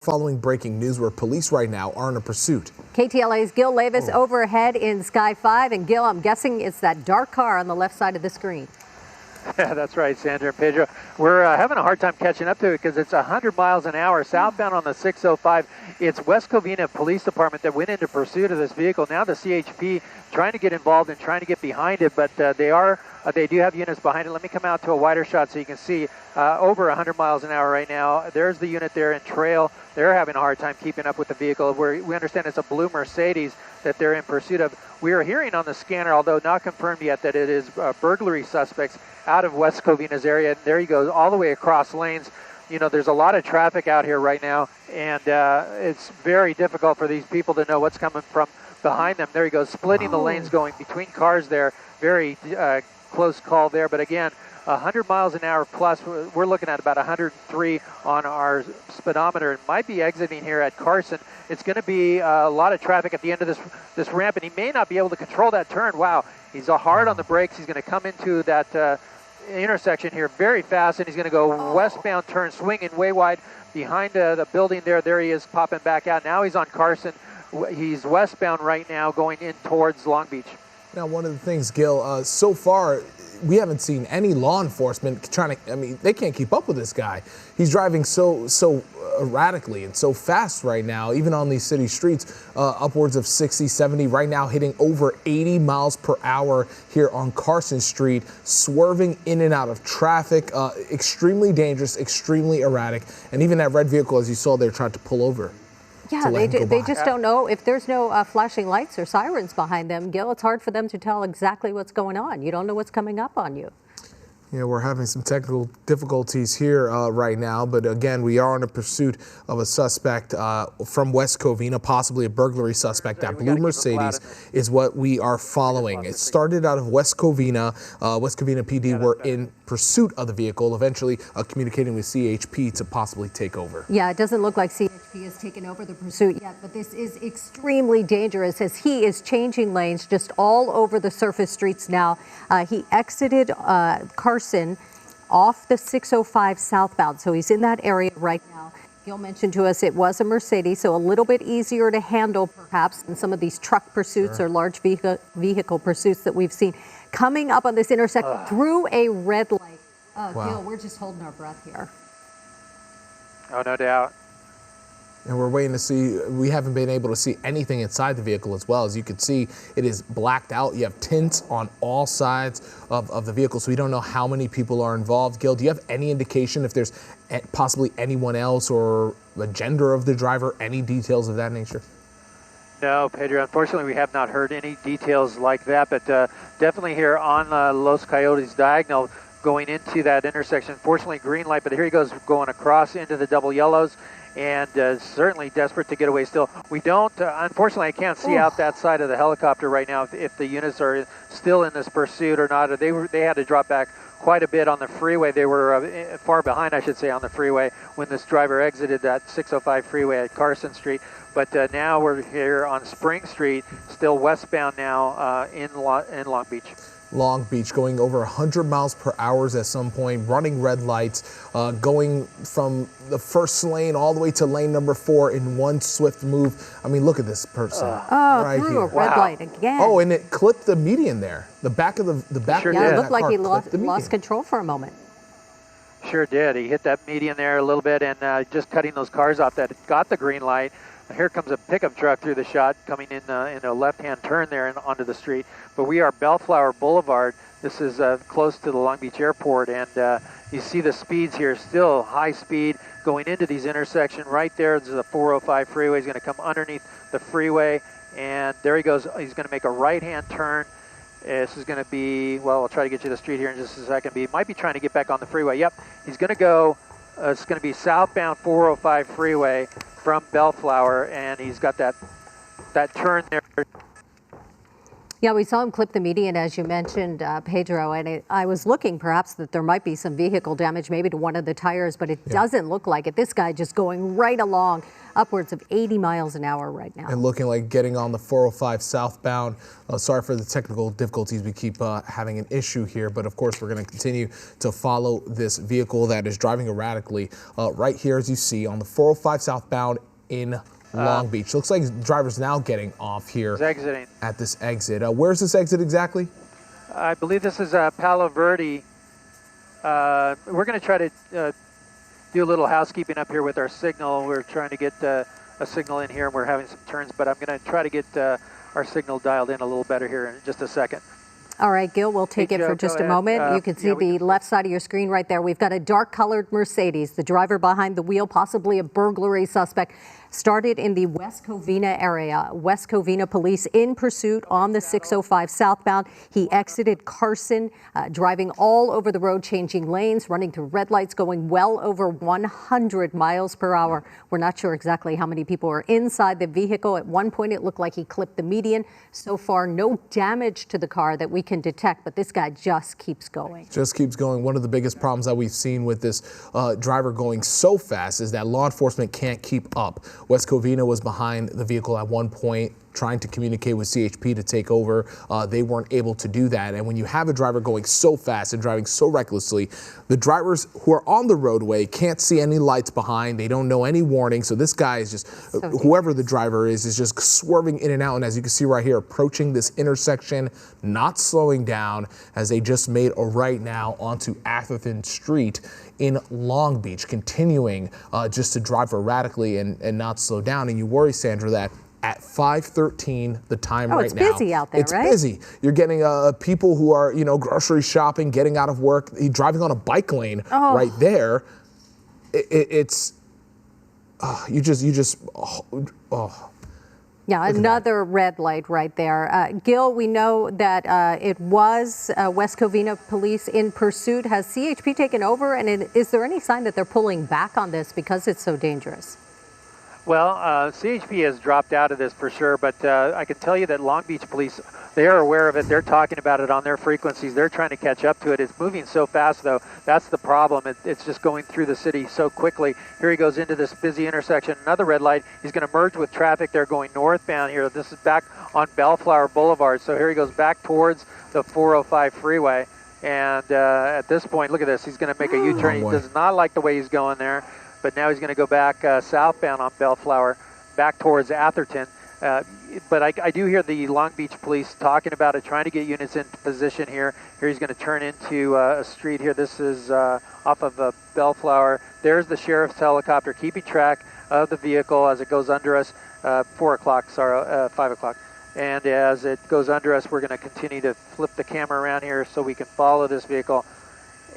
Following breaking news where police right now are in a pursuit. KTLA's Gil Levis overhead in Sky 5. And Gil, I'm guessing it's that dark car on the left side of the screen. Yeah, that's right, Sandra and Pedro. We're having a hard time catching up to it because it's 100 miles an hour southbound on the 605. It's West Covina Police Department that went into pursuit of this vehicle. Now the CHP trying to get involved and trying to get behind it, but they do have units behind it. Let me come out to a wider shot so you can see over 100 miles an hour right now. There's the unit there in trail. They're having a hard time keeping up with the vehicle. We understand it's a blue Mercedes that they're in pursuit of. We are hearing on the scanner, although not confirmed yet, that it is burglary suspects out of West Covina's area. And there he goes all the way across lanes. You know, there's a lot of traffic out here right now, and it's very difficult for these people to know what's coming from behind them. There he goes, splitting the lanes, going between cars there. Very close call there, but again, 100 miles an hour plus. We're looking at about 103 on our speedometer. It might be exiting here at Carson. It's going to be a lot of traffic at the end of this ramp, and he may not be able to control that turn. Wow, he's hard on the brakes. He's going to come into that intersection here very fast, and he's going to go westbound turn, swinging way wide behind the building there. There he is, popping back out. Now he's on Carson. He's westbound right now, going in towards Long Beach. Now, one of the things, Gil, so far, we haven't seen any law enforcement trying to, I mean, they can't keep up with this guy. He's driving so erratically and so fast right now, even on these city streets, upwards of 60, 70, right now hitting over 80 miles per hour here on Carson Street, swerving in and out of traffic, extremely dangerous, extremely erratic. And even that red vehicle, as you saw there, tried to pull over. Yeah, they just don't know. If there's no flashing lights or sirens behind them, Gil, it's hard for them to tell exactly what's going on. You don't know what's coming up on you. Yeah, we're having some technical difficulties here right now, but again, we are in a pursuit of a suspect from West Covina, possibly a burglary suspect. That blue Mercedes is what we are following. It started out of West Covina. West Covina PD were in pursuit of the vehicle, eventually communicating with CHP to possibly take over. Yeah, it doesn't look like CHP has taken over the pursuit yet, but this is extremely dangerous as he is changing lanes just all over the surface streets now. He exited Carson off the 605 southbound, so he's in that area right now. Gil mentioned to us it was a Mercedes, so a little bit easier to handle perhaps than some of these truck pursuits or large vehicle pursuits that we've seen. Coming up on this intersection through a red light. Wow. Gil, we're just holding our breath here. Oh, no doubt. And we're waiting to see, we haven't been able to see anything inside the vehicle as well. As you can see, it is blacked out. You have tints on all sides of the vehicle, so we don't know how many people are involved. Gil, do you have any indication if there's possibly anyone else or the gender of the driver, any details of that nature? No, Pedro, unfortunately we have not heard any details like that, but definitely here on Los Coyotes Diagonal going into that intersection. Fortunately, green light, but here he goes going across into the double yellows. And certainly desperate to get away still. We don't, unfortunately, I can't see out that side of the helicopter right now if the units are still in this pursuit or not. They had to drop back quite a bit on the freeway. They were far behind, I should say, on the freeway when this driver exited that 605 freeway at Carson Street. But now we're here on Spring Street, still westbound now in Long Beach. Long Beach, going over 100 miles per hour at some point, running red lights, going from the first lane all the way to lane number 4 in one swift move. I mean, look at this person right through here. A red light again. Oh, and it clipped the median there. The back of the back. Sure yeah, did. It looked like he lost control for a moment. Sure did. He hit that median there a little bit, and just cutting those cars off that got the green light. Here comes a pickup truck through the shot, coming in a left-hand turn there and onto the street. But we are Bellflower Boulevard. This is close to the Long Beach Airport, and you see the speeds here, still high speed going into these intersections. Right there, this is the 405 freeway. He's going to come underneath the freeway, and there he goes. He's going to make a right-hand turn. This is going to be, well, I'll try to get you the street here in just a second. But he might be trying to get back on the freeway. Yep, he's going to go. It's going to be southbound 405 freeway from Bellflower, and he's got that turn there. Yeah, we saw him clip the median, as you mentioned, Pedro, and I was looking perhaps that there might be some vehicle damage, maybe to one of the tires, but it doesn't look like it. This guy just going right along, upwards of 80 miles an hour right now. And looking like getting on the 405 southbound. Sorry for the technical difficulties. We keep having an issue here, but of course we're going to continue to follow this vehicle that is driving erratically right here, as you see, on the 405 southbound in Long Beach. Looks like driver's now getting off here exiting at this exit. Where's this exit exactly? I believe this is Palo Verde. We're going to try to do a little housekeeping up here with our signal. We're trying to get a signal in here, and we're having some turns, but I'm going to try to get our signal dialed in a little better here in just a second. All right, Gil, we'll take it for just a moment. You can see the left side of your screen right there. We've got a dark-colored Mercedes. The driver behind the wheel, possibly a burglary suspect, started in the West Covina area. West Covina police in pursuit on the 605 southbound. He exited Carson, driving all over the road, changing lanes, running through red lights, going well over 100 miles per hour. We're not sure exactly how many people are inside the vehicle. At one point, it looked like he clipped the median. So far, no damage to the car that we can detect, but this guy just keeps going. Just keeps going. One of the biggest problems that we've seen with this driver going so fast is that law enforcement can't keep up. West Covina was behind the vehicle at one point, trying to communicate with CHP to take over. They weren't able to do that. And when you have a driver going so fast and driving so recklessly, the drivers who are on the roadway can't see any lights behind. They don't know any warning. So this guy is just, whoever the driver is just swerving in and out. And as you can see right here, approaching this intersection, not slowing down, as they just made a right now onto Atherton Street in Long Beach, continuing just to drive erratically and not slow down. And you worry, Sandra, that at 5:13, the time right now. It's busy out there, right? It's busy. You're getting people who are, grocery shopping, getting out of work, driving on a bike lane right there. Yeah, another red light right there. Gil, we know that it was West Covina police in pursuit. Has CHP taken over, and is there any sign that they're pulling back on this because it's so dangerous? Well, CHP has dropped out of this for sure, but I can tell you that Long Beach police, they are aware of it. They're talking about it on their frequencies. They're trying to catch up to it. It's moving so fast, though. That's the problem. It's just going through the city so quickly. Here he goes into this busy intersection. Another red light. He's going to merge with traffic. They're going northbound here. This is back on Bellflower Boulevard. So here he goes back towards the 405 freeway. And at this point, look at this. He's going to make a U-turn. He does not like the way he's going there. But now he's going to go back southbound on Bellflower, back towards Atherton. But I do hear the Long Beach police talking about it, trying to get units into position here. Here he's going to turn into a street here. This is off of Bellflower. There's the sheriff's helicopter keeping track of the vehicle as it goes under us, 5 o'clock. And as it goes under us, we're going to continue to flip the camera around here so we can follow this vehicle.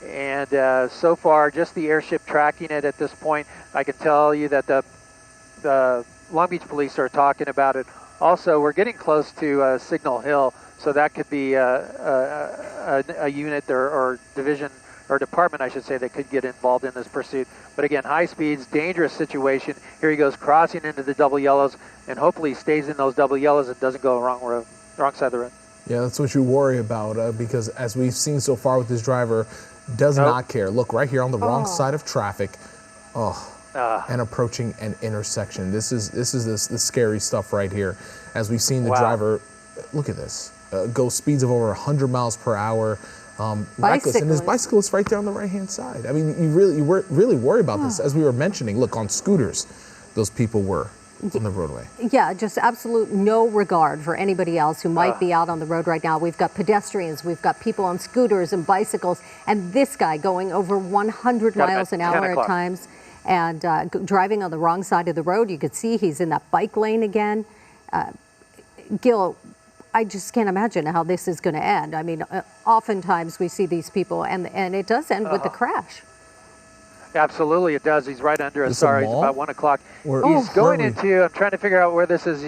And so far, just the airship tracking it at this point. I can tell you that the Long Beach police are talking about it. Also, we're getting close to Signal Hill, so that could be a unit or division or department, I should say, that could get involved in this pursuit. But again, high speeds, dangerous situation. Here he goes crossing into the double yellows, and hopefully he stays in those double yellows and doesn't go wrong side of the road. Yeah, that's what you worry about because as we've seen so far with this driver, does not care. Look, right here on the wrong side of traffic. And approaching an intersection. This is the scary stuff right here. As we've seen the driver, look at this, go speeds of over 100 miles per hour. Reckless, and his bicycle is right there on the right-hand side. I mean, you really worry about this. As we were mentioning, look, on scooters, those people were on the roadway. Yeah, just absolute no regard for anybody else who might be out on the road right now. We've got pedestrians, we've got people on scooters and bicycles, and this guy going over 100 miles an hour at times and driving on the wrong side of the road. You could see he's in that bike lane again. Gil, I just can't imagine how this is going to end. I mean, oftentimes we see these people and it does end with a crash. Absolutely, it does. He's right under us. Sorry, it's about 1 o'clock. He's going into, I'm trying to figure out where this is.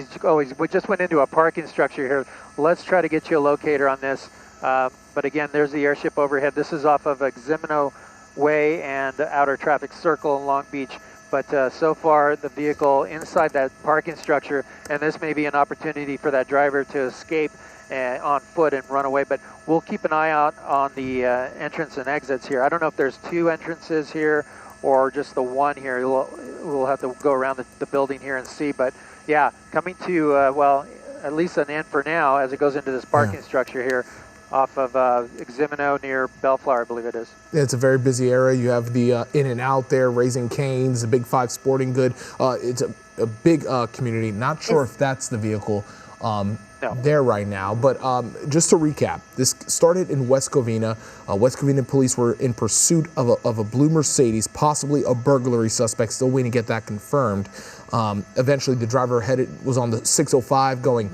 We just went into a parking structure here. Let's try to get you a locator on this. But again, there's the airship overhead. This is off of Eximino Way and Outer Traffic Circle in Long Beach. But so far, the vehicle inside that parking structure, and this may be an opportunity for that driver to escape on foot and run away. But we'll keep an eye out on the entrance and exits here. I don't know if there's 2 entrances here or just the one here. We'll have to go around the building here and see. But yeah, coming to, well, at least an end for now as it goes into this parking structure here off of Eximino near Bellflower, I believe it is. It's a very busy area. You have the In-N-Out there, Raising Cane's, the Big 5 Sporting Good. It's a big community. Not sure if that's the vehicle there right now, but just to recap, this started in West Covina. West Covina police were in pursuit of a blue Mercedes, possibly a burglary suspect, still waiting to get that confirmed. Eventually the driver was on the 605 going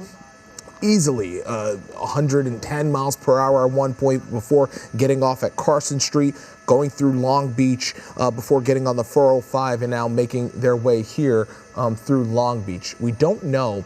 easily 110 miles per hour at one point before getting off at Carson Street, going through Long Beach before getting on the 405 and now making their way here through Long Beach. We don't know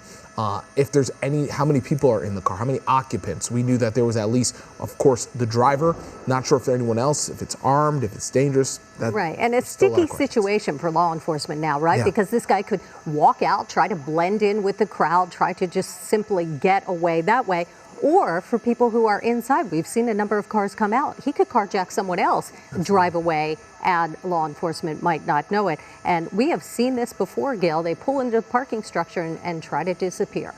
if there's how many people are in the car, how many occupants. We knew that there was at least, of course, the driver. Not sure if there's anyone else, if it's armed, if it's dangerous. Right, and it's a sticky situation for law enforcement now, right? Because this guy could walk out, try to blend in with the crowd, try to just simply get away that way. Or for people who are inside, we've seen a number of cars come out. He could carjack someone else, drive away, and law enforcement might not know it. And we have seen this before, Gil. They pull into the parking structure and try to disappear.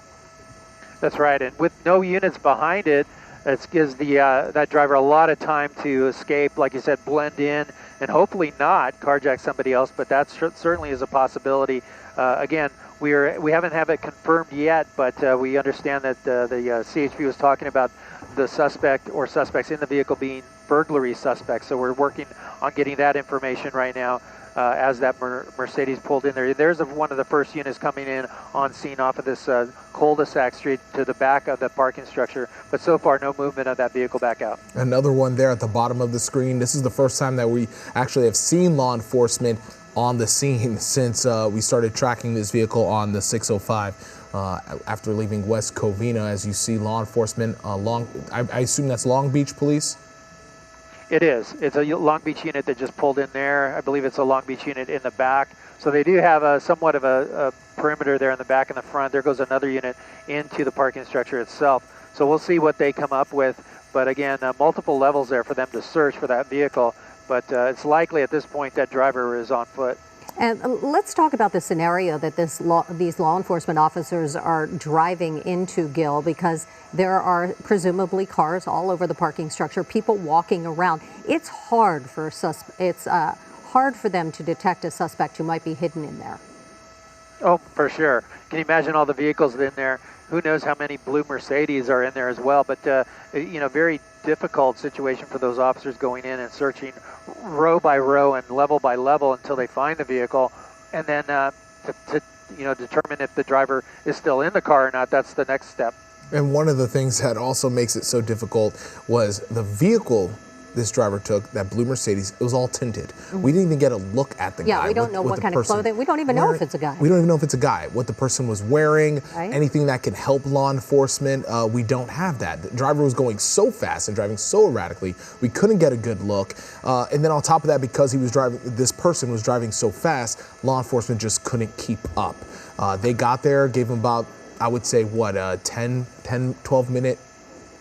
That's right, and with no units behind it, it gives that driver a lot of time to escape, like you said, blend in, and hopefully not carjack somebody else, but that certainly is a possibility. Again, we haven't have it confirmed yet, but we understand that the CHP was talking about the suspect or suspects in the vehicle being burglary suspects. So we're working on getting that information right now as that Mercedes pulled in there. There's one of the first units coming in on scene off of this cul-de-sac street to the back of the parking structure, but so far no movement of that vehicle back out. Another one there at the bottom of the screen. This is the first time that we actually have seen law enforcement on the scene since we started tracking this vehicle on the 605 after leaving West Covina. As you see, law enforcement I assume that's Long Beach Police? It is. It's a Long Beach unit that just pulled in there. I believe it's a Long Beach unit in the back. So they do have somewhat of a perimeter there in the back and the front. There goes another unit into the parking structure itself. So we'll see what they come up with. But again, multiple levels there for them to search for that vehicle. But it's likely at this point that driver is on foot. And let's talk about the scenario that these law enforcement officers are driving into, Gil, because there are presumably cars all over the parking structure, people walking around. It's hard for hard for them to detect a suspect who might be hidden in there. Oh, for sure. Can you imagine all the vehicles in there? Who knows how many blue Mercedes are in there as well? But you know, very difficult situation for those officers going in and searching row by row and level by level until they find the vehicle, and then to determine if the driver is still in the car or not. That's the next step. And one of the things that also makes it so difficult was the vehicle this driver took, that blue Mercedes, it was all tinted. We didn't even get a look at the guy. Yeah, we don't know what kind of clothing. We don't even know if it's a guy. We don't even know if it's a guy, what the person was wearing, anything that can help law enforcement. We don't have that. The driver was going so fast and driving so erratically, we couldn't get a good look. And then on top of that, because this person was driving so fast, law enforcement just couldn't keep up. They got there, gave him about, I would say, what, a 12 minute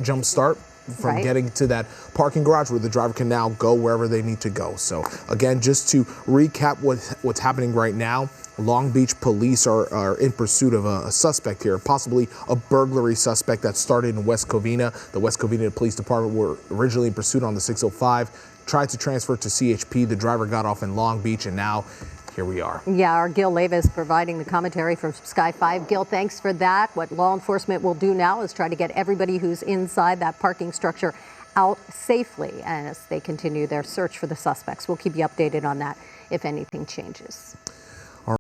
jump start from getting to that parking garage where the driver can now go wherever they need to go. So again, just to recap what's happening right now, Long Beach police are in pursuit of a suspect here, possibly a burglary suspect that started in West Covina. The West Covina Police Department were originally in pursuit on the 605, tried to transfer to CHP. The driver got off in Long Beach, and now here we are. Yeah, our Gil Levis providing the commentary from Sky 5. Gil, thanks for that. What law enforcement will do now is try to get everybody who's inside that parking structure out safely as they continue their search for the suspects. We'll keep you updated on that if anything changes.